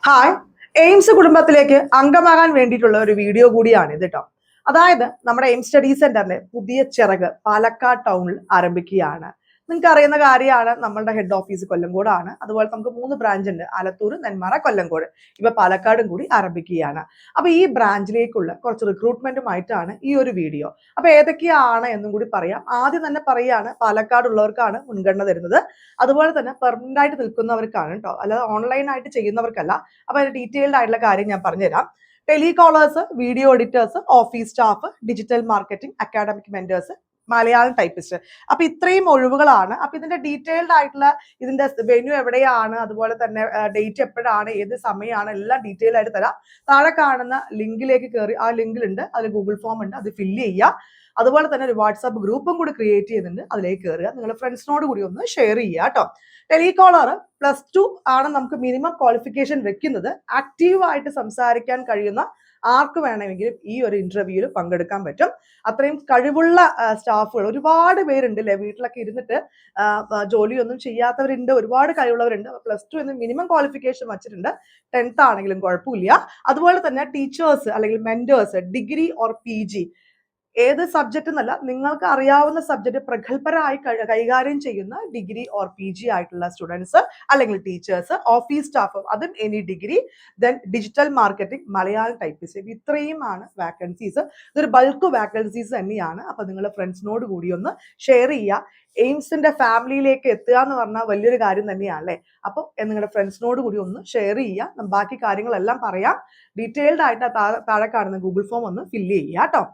Hi, AIIMS കുടുംബത്തിലേക്ക് അംഗമാകാൻ വേണ്ടിയിട്ടുള്ള ഒരു വീഡിയോ കൂടിയാണ് ഇത് കേട്ടോ. അതായത് നമ്മുടെ എയിംസ് സ്റ്റഡി സെന്ററിന്റെ പുതിയ ചിറക് പാലക്കാട് ടൗണിൽ ആരംഭിക്കുകയാണ്. നിങ്ങൾക്ക് അറിയുന്ന കാര്യമാണ്, നമ്മളുടെ ഹെഡ് ഓഫീസ് കൊല്ലങ്കോടാണ്. അതുപോലെ നമുക്ക് 3 ബ്രാഞ്ച് ഉണ്ട്: ആലത്തൂർ, നെന്മാറ, കൊല്ലങ്കോട്. ഇവ പാലക്കാടും കൂടി ആരംഭിക്കുകയാണ്. അപ്പൊ ഈ ബ്രാഞ്ചിലേക്കുള്ള കുറച്ച് റിക്രൂട്ട്മെന്റുമായിട്ടാണ് ഈ ഒരു വീഡിയോ. അപ്പൊ ഏതൊക്കെയാണ് എന്നും കൂടി പറയാം. ആദ്യം തന്നെ പറയാണ്, പാലക്കാട് ഉള്ളവർക്കാണ് മുൻഗണന തരുന്നത്. അതുപോലെ തന്നെ പെർമനന്റ് ആയിട്ട് നിൽക്കുന്നവർക്കാണ് കേട്ടോ, അല്ലാതെ ഓൺലൈൻ ആയിട്ട് ചെയ്യുന്നവർക്കല്ല. അപ്പൊ അതിന്റെ ഡീറ്റെയിൽഡ് ആയിട്ടുള്ള കാര്യം ഞാൻ പറഞ്ഞുതരാം. Telecallers, video editors, office staff, digital marketing, academic mentors, Malayalam typist. അപ്പൊ ഇത്രയും ഒഴിവുകളാണ്. അപ്പൊ ഇതിന്റെ ഡീറ്റെയിൽഡ് ആയിട്ടുള്ള ഇതിന്റെ വെന്യൂ എവിടെയാണ്, അതുപോലെ തന്നെ ഡേറ്റ് എപ്പോഴാണ്, ഏത് സമയമാണ്, എല്ലാം ഡീറ്റെയിൽ ആയിട്ട് തരാം. താഴെ കാണുന്ന ലിങ്കിലേക്ക് കയറി, ആ ലിങ്കിലുണ്ട്, അതിൽ ഗൂഗിൾ ഫോം ഉണ്ട്, അത് ഫില്ല് ചെയ്യുക. അതുപോലെ തന്നെ ഒരു വാട്സാപ്പ് ഗ്രൂപ്പും കൂടി ക്രിയേറ്റ് ചെയ്യുന്നുണ്ട്, അതിലേക്ക് കയറുക. നിങ്ങളുടെ ഫ്രണ്ട്സിനോട് കൂടി ഒന്ന് ഷെയർ ചെയ്യുക കേട്ടോ. ടെലികോളർ +2 ആണ് നമുക്ക് മിനിമം ക്വാളിഫിക്കേഷൻ വെക്കുന്നത്. ആക്റ്റീവായിട്ട് സംസാരിക്കാൻ കഴിയുന്ന ആർക്ക് വേണമെങ്കിലും ഈ ഒരു ഇന്റർവ്യൂവിൽ പങ്കെടുക്കാൻ പറ്റും. അത്രയും കഴിവുള്ള സ്റ്റാഫുകൾ ഒരുപാട് പേരുണ്ട് അല്ലെ. വീട്ടിലൊക്കെ ഇരുന്നിട്ട് ജോലിയൊന്നും ചെയ്യാത്തവരുണ്ട്, ഒരുപാട് കഴിവുള്ളവരുണ്ട്. +2 എന്ന് മിനിമം ക്വാളിഫിക്കേഷൻ വച്ചിട്ടുണ്ട്. 10th ആണെങ്കിലും കുഴപ്പമില്ല. അതുപോലെ തന്നെ ടീച്ചേഴ്സ് അല്ലെങ്കിൽ മെന്റേഴ്സ്, ഡിഗ്രി ഓർ PG, ഏത് സബ്ജക്റ്റ് എന്നല്ല, നിങ്ങൾക്ക് അറിയാവുന്ന സബ്ജക്റ്റ് പ്രഗത്ഭരായി കൈകാര്യം ചെയ്യുന്ന ഡിഗ്രി ഓർ PG ആയിട്ടുള്ള സ്റ്റുഡൻസ് അല്ലെങ്കിൽ ടീച്ചേഴ്സ്, ഓഫീസ് സ്റ്റാഫ്, അതും any degree, then digital marketing, Malayalam typist. ഇത്രയുമാണ് വാക്കൻസീസ്. ഇതൊരു ബൾക്ക് വാക്കൻസീസ് തന്നെയാണ്. അപ്പൊ നിങ്ങളുടെ ഫ്രണ്ട്സിനോട് കൂടി ഒന്ന് ഷെയർ ചെയ്യുക. എയിംസിന്റെ ഫാമിലിയിലേക്ക് എത്തുക എന്ന് പറഞ്ഞാൽ വലിയൊരു കാര്യം തന്നെയാണ് അല്ലേ. അപ്പോൾ നിങ്ങളുടെ ഫ്രണ്ട്സിനോട് കൂടി ഒന്ന് ഷെയർ ചെയ്യുക. ബാക്കി കാര്യങ്ങളെല്ലാം പറയാം. ഡീറ്റെയിൽഡ് ആയിട്ട് താഴെ കാണുന്ന ഗൂഗിൾ ഫോം ഒന്ന് ഫില്ല് ചെയ്യുക കേട്ടോ.